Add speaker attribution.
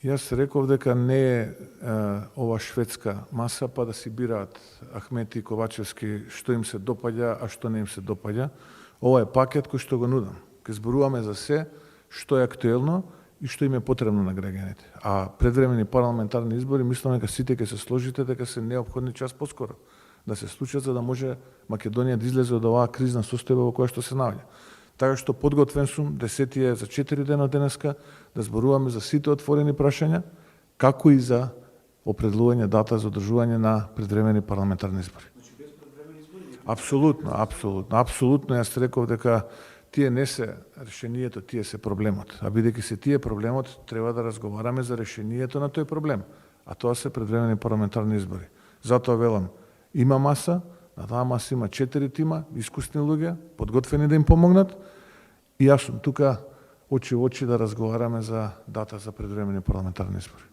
Speaker 1: Јас реков дека не е ова шведска маса, па да си бираат Ахмети и Ковачевски што им се допаѓа, а што не им се допаѓа. Ова е пакет кој што го нудам. Ке зборуваме за се што е актуелно и што им е потребно на граѓаните. А предвремени парламентарни избори, мислам дека сите ќе се сложите дека се неопходни час поскоро да се случат за да може Македонија да излезе од оваа кризна состојба во која што се наоѓа. Така што подготвен сум, 10 е за 4 дена денеска, да зборуваме за сите отворени прашања, како и за определување дата за одржување на предвремени парламентарни избори. Апсолутно, јас реков дека тие не се решението, тие се проблемот. А бидејќи се тие проблемот, треба да разговараме за решението на тој проблем. А тоа се предвремени парламентарни избори. Затоа велам, има маса, на таа маса има 4 тима, искусни луѓе, подготвени да им помогнат, и јас сум тука очи во очи да разговараме за дата за предвремени парламентарни избори.